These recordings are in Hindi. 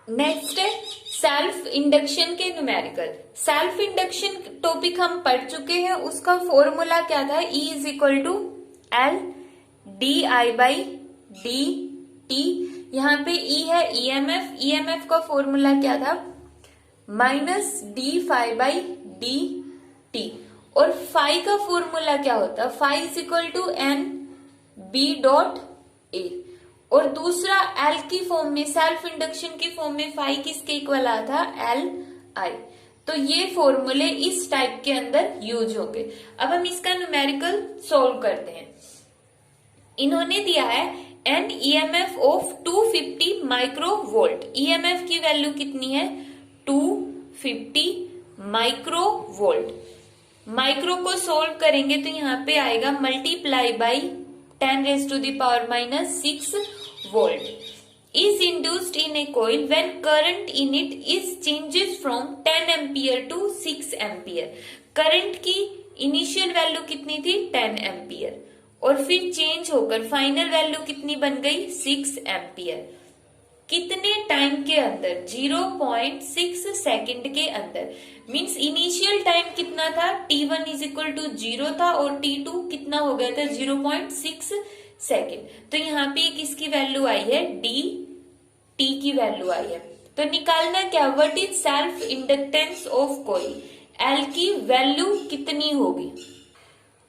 नेक्स्ट है सेल्फ इंडक्शन के न्यूमेरिकल। सेल्फ इंडक्शन टॉपिक हम पढ़ चुके हैं, उसका फॉर्मूला क्या था, E is equal to L D I by D T. यहाँ पे E है ईएमएफ, ईएमएफ का फॉर्मूला क्या था, minus D phi by D T. और फाई का फॉर्मूला क्या होता, phi is equal to N B dot A. और दूसरा एल की फॉर्म में, सेल्फ इंडक्शन की फॉर्म में फाई किसके इक्वल आया था, एल आई। तो ये फॉर्मूले इस टाइप के अंदर यूज होंगे। अब हम इसका न्यूमेरिकल सॉल्व करते हैं। इन्होंने दिया है an EMF of 250 microvolt. EMF की वैल्यू कितनी है, 250 माइक्रोवोल्ट। माइक्रो को सोल्व करेंगे तो यहाँ पे आएगा multiply by 10 raised to the power minus 6 volt is induced in a coil when current in it is changes from 10 ampere to 6 ampere। Current की इनिशियल वैल्यू कितनी थी, 10 एम्पियर, और फिर चेंज होकर फाइनल वैल्यू कितनी बन गई, 6 एम्पियर। कितने टाइम के अंदर, 0.6 सेकंड के अंदर। मींस इनिशियल टाइम कितना था, t1 इज इक्वल टू 0 था और t2 कितना हो गया था, 0.6 सेकंड। तो यहाँ पे किसकी वैल्यू आई है, dt की वैल्यू आई है। तो निकालना क्या, what is self inductance of coil, L की वैल्यू कितनी होगी।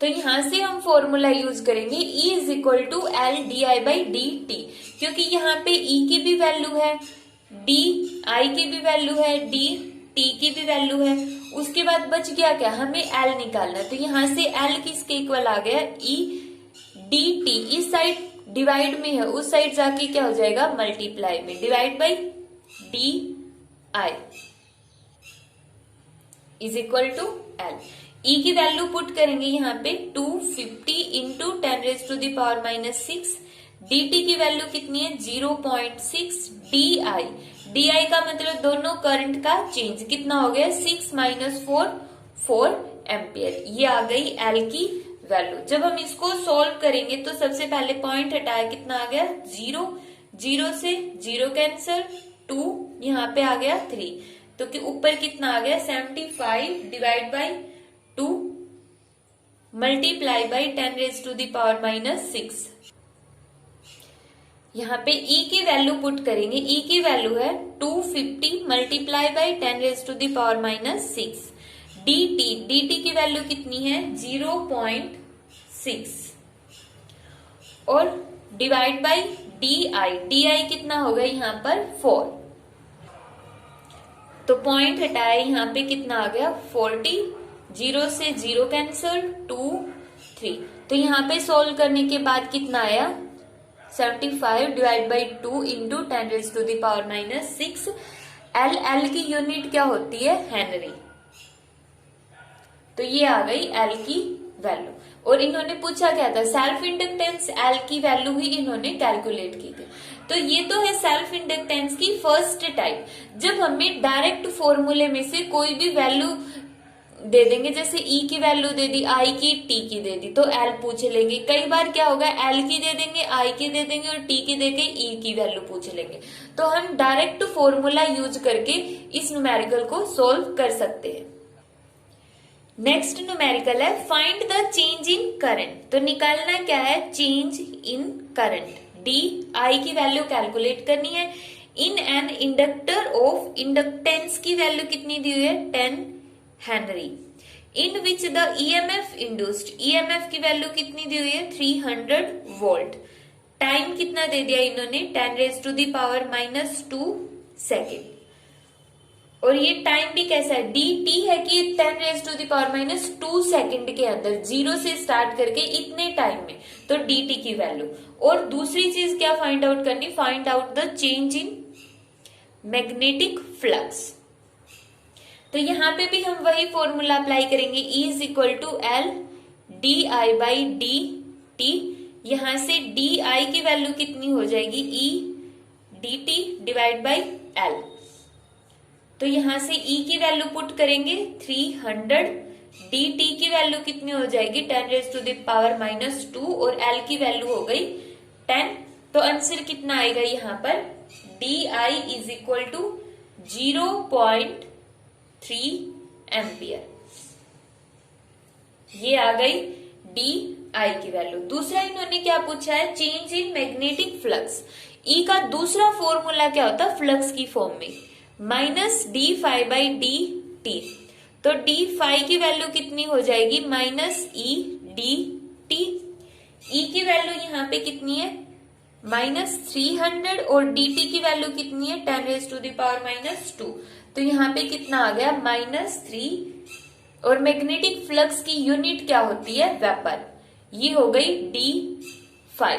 तो यहां से हम फॉर्मूला यूज करेंगे E is equal to L D I by D T, क्योंकि यहाँ पे E की भी वैल्यू है, डी आई की भी वैल्यू है, डी टी की भी वैल्यू है। उसके बाद बच गया क्या, हमें L निकालना। तो यहाँ से L किसके इक्वल आ गया, E डी टी। इस साइड डिवाइड में है, उस साइड जाके क्या हो जाएगा, मल्टीप्लाई में, divide by D I is equal to L. E की वैल्यू पुट करेंगे यहाँ पे 250 into 10 raised to the power minus 6। dt की वैल्यू कितनी है, 0.6 di। di का मतलब दोनों करंट का चेंज कितना हो गया, 6 माइनस 4 एम्पियर। ये आ गई L की वैल्यू। जब हम इसको सोल्व करेंगे तो सबसे पहले पॉइंट हटाया, कितना आ गया, 0, 0 से 0 कैंसल, 2 यहाँ पे आ गया 3, तो कि ऊपर कितना आ गया, 75 divide by 2 multiply by 10 raised to the power minus 6। यहाँ पे E की वैल्यू पुट करेंगे, E की वैल्यू है 250 multiply by 10 raised to the power minus 6। dt की वैल्यू कितनी है, 0.6, और डिवाइड बाई di कितना होगा यहाँ पर 4। तो पॉइंट हटाया, यहाँ पे कितना आ गया 40, 0 से 0 कैंसल, 2 3। तो यहाँ पे सोल्व करने के बाद कितना आया, 75 divide by 2 into 10 raised to the power minus 6। L की यूनिट क्या होती है, हेनरी। तो ये आ गई L की वैल्यू। और इन्होंने पूछा क्या था, सेल्फ इंडक्टेंस, L की वैल्यू ही इन्होंने कैलकुलेट की थी। तो ये तो है सेल्फ इंडक्टेंस की फर्स्ट टाइप। जब हमें डायरेक्ट फॉर्मूले में से कोई भी वैल्यू दे देंगे, जैसे E की वैल्यू दे दी, I की, T की दे दी, तो L पूछ लेंगे। कई बार क्या होगा, L की दे देंगे, I की दे देंगे और T की देके E की वैल्यू पूछ लेंगे। तो हम डायरेक्ट फॉर्मूला यूज करके इस न्यूमेरिकल को सोल्व कर सकते हैं। नेक्स्ट न्यूमेरिकल है find the change in current. तो निकालना क्या है, change in current. D I की वैल्यू कैलकुलेट करनी है in an inductor of, inductance की वैल्यू कितनी दी हुई है, 10 Henry, in which the EMF induced, EMF की वैल्यू कितनी दी हुई है, 300 वोल्ट। टाइम कितना दे दिया इन्होंने, 10 raised to the power minus 2 second. और ये टाइम भी कैसा है, dt है कि 10 raised to the power minus 2 second के अंदर, 0 से स्टार्ट करके इतने टाइम में, तो dt की वैल्यू। और दूसरी चीज क्या फाइंड आउट करनी, find out the change in magnetic flux. तो यहाँ पे भी हम वही फॉर्मूला अप्लाई करेंगे, E is equal to L D I by D T. यहां से डी आई की वैल्यू कितनी हो जाएगी, E D T divide by L. तो यहां से E की वैल्यू पुट करेंगे 300, dt की वैल्यू कितनी हो जाएगी, 10 raised to the power minus 2, और L की वैल्यू हो गई 10। तो आंसर कितना आएगा यहाँ पर, DI is equal to 0.3 ampere. ये आ गई DI की वैल्यू। दूसरा इन्होंने क्या पूछा है, change in magnetic flux. E का दूसरा फॉर्मूला क्या होता है फ्लक्स की फॉर्म में, माइनस d∅dt। तो d∅ की वैल्यू कितनी हो जाएगी, माइनस E/dt। E की वैल्यू यहाँ पे कितनी है, -300 और dt की वैल्यू कितनी है 10⁻⁻²। तो यहाँ पे कितना आ गया, -3। और मैग्नेटिक फ्लक्स की यूनिट क्या होती है, वेपर। ये हो गई d∅।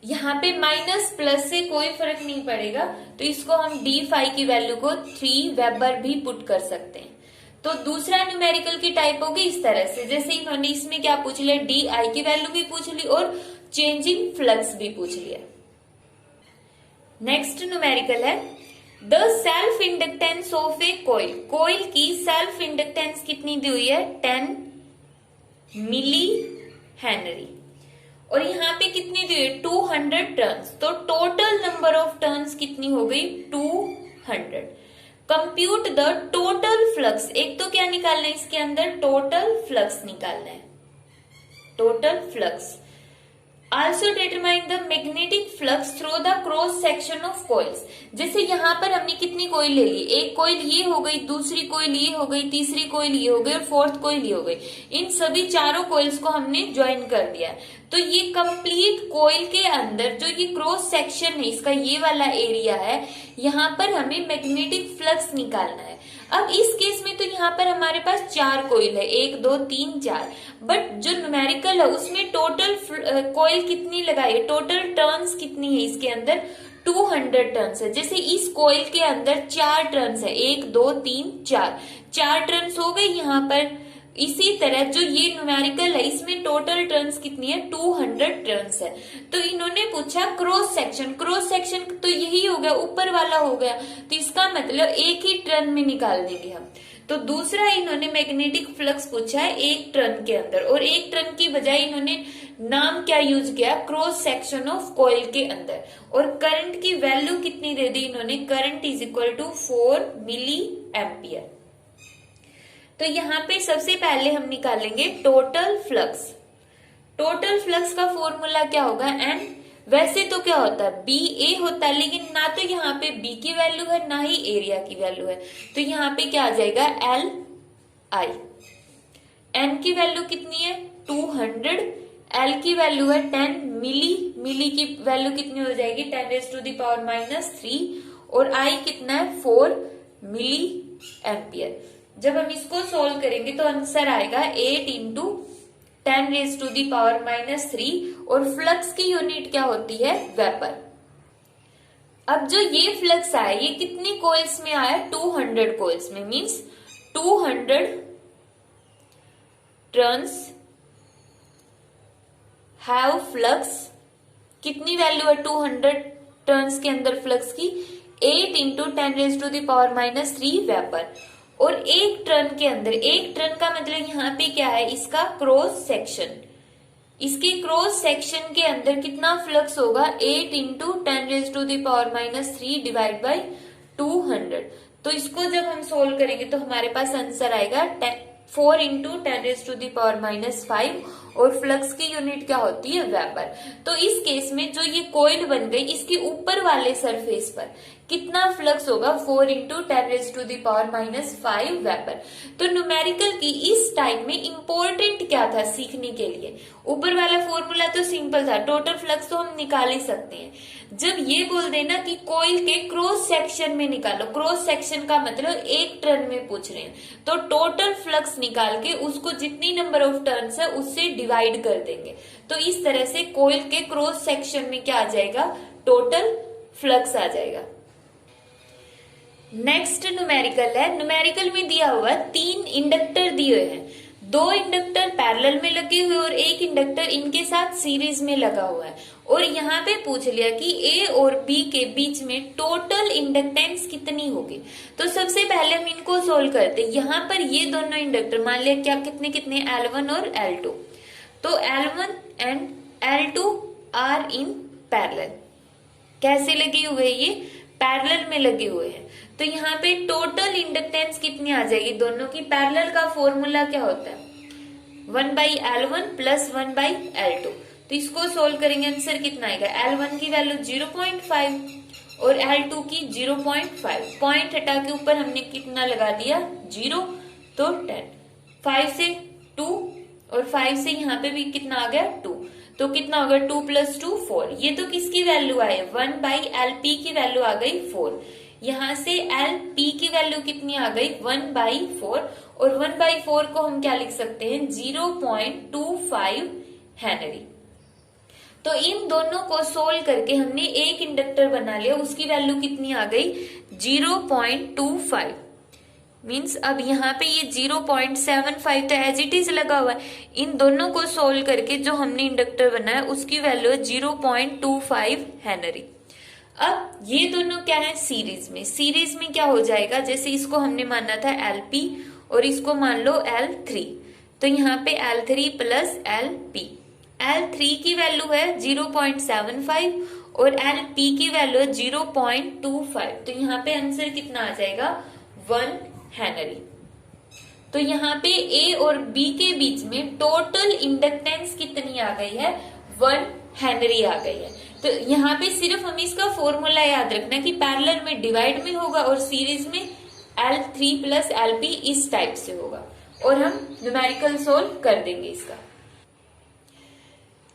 यहाँ पे माइनस प्लस से कोई फर्क नहीं पड़ेगा, तो इसको हम d∅ की वैल्यू को 3 वेबर भी पुट कर सकते हैं। तो दूसरा न्यूमेरिकल की टाइप होगी इस तरह से, जैसे इन्होंने इसमें क्या पूछ लिया, DI की वैल्यू भी पूछ ली और चेंजिंग फ्लक्स भी पूछ लिया। नेक्स्ट न्यूमेरिकल है, the self inductance of A coil. Coil की सेल्फ इंडक्टेंस कितनी दी हुई है, 10 मिली हेनरी। और यहाँ पे कितनी दी हुई है, 200 टर्न्स। तो टोटल नंबर ऑफ टर्न्स कितनी हो गई, 200। Compute the total flux. एक तो क्या निकालना है इसके अंदर, टोटल फ्लक्स निकालना है, total flux. Also determine the magnetic flux through the cross section of coils. जैसे यहाँ पर हमने कितनी कॉइल ले ली, एक कॉइल ये हो गई, दूसरी कॉइल ये हो गई, तीसरी कॉइल ये हो गई और फोर्थ कॉइल ये हो गई। इन सभी चारों कॉइल्स को हमने ज्वाइन कर दिया। तो ये कंप्लीट कॉइल के अंदर जो ये क्रॉस सेक्शन है, इसका ये वाला एरिया है, यहाँ पर हमें मैग्नेटिक फ्लक्स निकालना है। अब इस केस में तो यहाँ पर हमारे पास 4 कॉइल है, 1 2 3 4, बट जो न्यूमेरिकल है उसमें टोटल कॉइल कितनी लगाई है, टोटल टर्न्स कितनी है इसके अंदर, 200 टर्न्स है। जैसे इस कॉइल के अंदर 4 टर्न्स है, 1 2 3 4 टर्न्स हो गई यहाँ पर। इसी तरह जो ये न्यूमेरिकल है इसमें टोटल टर्न्स कितनी है, 200 टर्न्स है। तो इन्होंने पूछा क्रॉस सेक्शन, क्रॉस सेक्शन तो यही हो गया, ऊपर वाला हो गया, तो इसका मतलब एक ही टर्न में निकाल देंगे हम। तो दूसरा इन्होंने मैग्नेटिक फ्लक्स पूछा है एक टर्न के अंदर, और एक टर्न की बजाय इन्होंने नाम क्या यूज किया, क्रॉस सेक्शन ऑफ कॉइल के अंदर। और करंट की वैल्यू कितनी दे दी इन्होंने, current is equal to 4 milli ampere. तो यहाँ पे सबसे पहले हम निकालेंगे टोटल फ्लक्स। टोटल फ्लक्स का फॉर्मूला क्या होगा, एन। वैसे तो क्या होता है, BA होता है, लेकिन ना तो यहाँ पे B की वैल्यू है ना ही एरिया की वैल्यू है, तो यहाँ पे क्या आ जाएगा, LI। N की वैल्यू कितनी है, 200। L की वैल्यू है 10 मिली, मिली की वैल्यू कितनी हो जाएगी, 10⁻⁻3। और I कितना है, 4 मिली एम्पियर। जब हम इसको सोल्व करेंगे तो आंसर आएगा 8 × 10⁻⁻3। और फ्लक्स की यूनिट क्या होती है, वेपर। अब जो ये फ्लक्स आया ये कितनी कॉइल्स में आया, 200 कॉइल्स में, मींस 200 टर्न्स हैव फ्लक्स। कितनी वैल्यू है 200 टर्न्स के अंदर फ्लक्स की, 8 × 10⁻⁻3 वेपर। और एक टर्न के अंदर, एक टर्न का मतलब यहाँ पे क्या है, इसका क्रॉस सेक्शन, इसके क्रॉस सेक्शन के अंदर कितना फ्लक्स होगा, 8 × 10⁻⁻3 डिवाइड बाई 200। तो इसको जब हम सोल्व करेंगे तो हमारे पास आंसर आएगा 4 × 10⁻⁵ और फ्लक्स की यूनिट क्या होती है, वेपर। तो इस केस में जो ये कॉइल बन गई, इसके ऊपर वाले सरफेस पर कितना फ्लक्स होगा, 4 × 10⁻⁵ वेपर। तो न्यूमेरिकल की इस टाइप में इंपॉर्टेंट क्या था सीखने के लिए, ऊपर वाला फॉर्मूला तो सिंपल था, टोटल फ्लक्स तो हम निकाल ही सकते हैं। जब ये बोल देना कि कॉइल के क्रॉस सेक्शन में निकालो, क्रॉस सेक्शन का मतलब एक टर्न में पूछ रहे हैं, तो टोटल फ्लक्स निकाल के उसको जितनी नंबर ऑफ टर्न्स है उससे डिवाइड कर देंगे। तो इस तरह से कॉइल के क्रॉस सेक्शन में क्या आ जाएगा, टोटल फ्लक्स आ जाएगा। नेक्स्ट न्यूमेरिकल है, न्यूमेरिकल में दिया हुआ 3 इंडक्टर दिए हैं, 2 इंडक्टर पैरेलल में लगे हुए और एक इंडक्टर इनके साथ सीरीज में लगा हुआ है। और यहाँ पे पूछ लिया कि A और B के बीच में टोटल इंडक्टेंस कितनी होगी। तो सबसे पहले हम इनको सोल्व करते हैं। यहाँ पर ये दोनों इंडक्टर मान लिया क्या कितने कितने, L1 और L2। तो L1 and L2 are in parallel, कैसे लगे हुए हैं, ये पैरेलल में लगे हुए हैं। तो यहाँ पे टोटल इंडक्टेंस कितनी आ जाएगी दोनों की, पैरेलल का फॉर्मूला क्या होता है 1/L1 प्लस 1/L2। तो इसको सोल्व करेंगे, आंसर कितना आएगा, L1 की वैल्यू 0.5 और L2 की 0.5, पॉइंट हटा के ऊपर हमने कितना लगा दिया 0, तो 10, 5 से 2 और 5 से यहाँ पे भी कितना आ गया 2, तो कितना होगा 2 + 2 4। ये तो किसकी वैल्यू आई, 1/LP की वैल्यू आ गई 4। यहाँ से LP की वैल्यू कितनी आ गई 1/4, और 1/4 को हम क्या लिख सकते हैं 0.25 हेनरी। तो इन दोनों को सोल्व करके हमने एक इंडक्टर बना लिया, उसकी वैल्यू कितनी आ गई 0.25। मीन्स अब यहाँ पे ये 0.75 तो एज इट इज लगा हुआ है। इन दोनों को सोल्व करके जो हमने इंडक्टर बनाया उसकी वैल्यू है 0.25 हेनरी। अब ये दोनों क्या है सीरीज में, सीरीज में क्या हो जाएगा, जैसे इसको हमने माना था LP और इसको मान लो L3, तो यहाँ पे L3 प्लस LP, L3 की वैल्यू है 0.75 और LP की वैल्यू है 0.25, तो यहाँ पे आंसर कितना आ जाएगा 1 हेनरी। तो यहाँ पे A और B के बीच में टोटल इंडक्टेंस कितनी आ गई है 1 हेनरी आ गई है। तो यहाँ पे सिर्फ हमें इसका फॉर्मूला याद रखना कि पैरेलल में डिवाइड में होगा और सीरीज में L3 प्लस LP इस टाइप से होगा, और हम न्यूमेरिकल सोल्व कर देंगे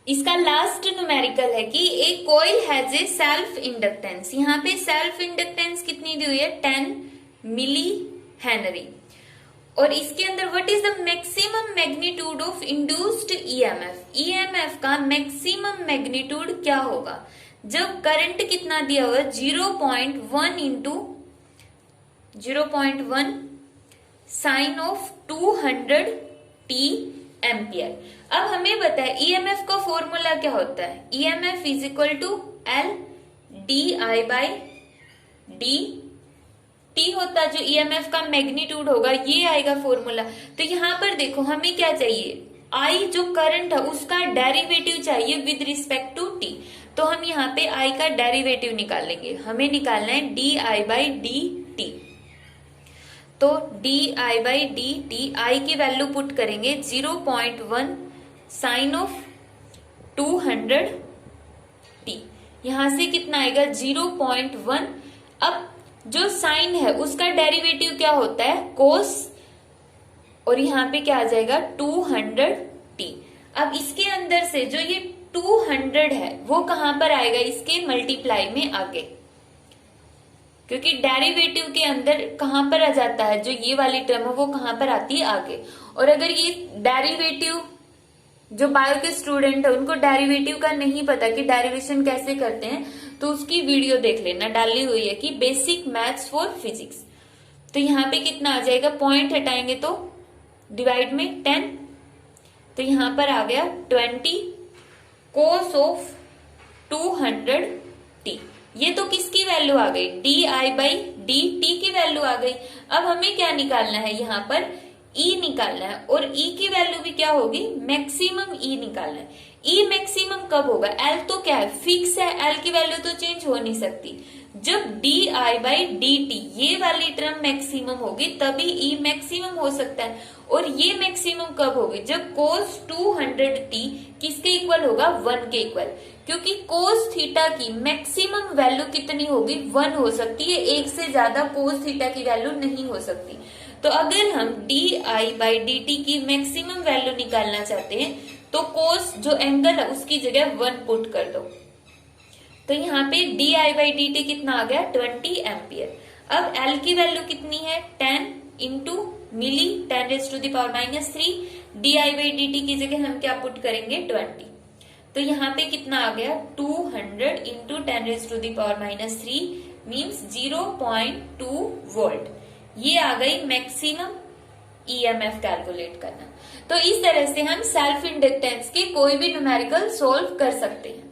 इसका लास्ट न्यूमेरिकल है कि a coil has a self inductance. यहाँ पे सेल्फ इंडक्टेंस कितनी दी हुई है 10 मिली हेनरी, और इसके अंदर what is the maximum magnitude of induced EMF. EMF का मैक्सिमम मैग्नीट्यूड क्या होगा जब करंट कितना दिया हुआ है 0.1 into 0.1 sign of 200t ampere. अब हमें पता है ईएमएफ का फॉर्मूला क्या होता है, EMF is equal to L di/dt होता है, जो ईएमएफ का मैग्नीट्यूड होगा ये आएगा फॉर्मूला। तो यहाँ पर देखो हमें क्या चाहिए, I जो करंट है उसका डेरिवेटिव चाहिए विद रिस्पेक्ट टू t, तो हम यहाँ पे I का डेरिवेटिव निकालेंगे, हमें निकालना है di/dt। तो di/dt I की वैल्यू पुट करेंगे 0.1 साइन ऑफ 200t, यहां से कितना आएगा 0.1। अब जो साइन है उसका डेरिवेटिव क्या होता है कोस, और यहाँ पे क्या आ जाएगा 200t। अब इसके अंदर से जो ये 200 है वो कहां पर आएगा, इसके मल्टीप्लाई में आगे, क्योंकि डेरिवेटिव के अंदर कहां पर आ जाता है, जो ये वाली टर्म है वो कहां पर आती है आगे। और अगर ये डेरिवेटिव, जो बायो के स्टूडेंट है उनको डेरिवेटिव का नहीं पता कि डेरिवेशन कैसे करते हैं, तो उसकी वीडियो देख लेना, डाली हुई है कि बेसिक मैथ्स फॉर फिजिक्स। तो यहाँ पे कितना आ जाएगा, पॉइंट हटाएंगे तो डिवाइड में 10, तो यहाँ पर आ गया 20 कोस ऑफ 200t। ये तो किसकी वैल्यू आ गई, di/dt की वैल्यू आ गई। अब हमें क्या निकालना है, यहाँ पर E निकालना है, और E की वैल्यू भी क्या होगी, मैक्सिमम E निकालना है। E मैक्सिमम कब होगा, L तो क्या है फिक्स है, L की वैल्यू तो चेंज हो नहीं सकती। जब di/dt ये वाली टर्म मैक्सिमम होगी तभी E मैक्सिमम हो सकता है, और ये मैक्सिमम कब होगी, जब cos 200t किसके इक्वल होगा 1 के इक्वल, क्योंकि cos थीटा की मैक्सिमम वैल्यू कितनी होगी 1 हो सकती है, एक से ज्यादा cos थीटा की वैल्यू नहीं हो सकती। तो अगर हम di/dt की मैक्सिमम वैल्यू निकालना चाहते हैं तो cos जो एंगल है उसकी जगह 1 पुट कर दो, तो यहाँ पे di/dt कितना आ गया 20 एम्पियर। अब L की वैल्यू कितनी है 10 इंटू मिली 10⁻³ di/dt की जगह हम क्या पुट करेंगे 20, तो यहाँ पे कितना आ गया 200 इंटू 10⁻³ मीन्स 0.2 वोल्ट। ये आ गई मैक्सिमम ईएमएफ कैलकुलेट करना। तो इस तरह से हम सेल्फ इंडक्टेंस के कोई भी न्यूमेरिकल सोल्व कर सकते हैं।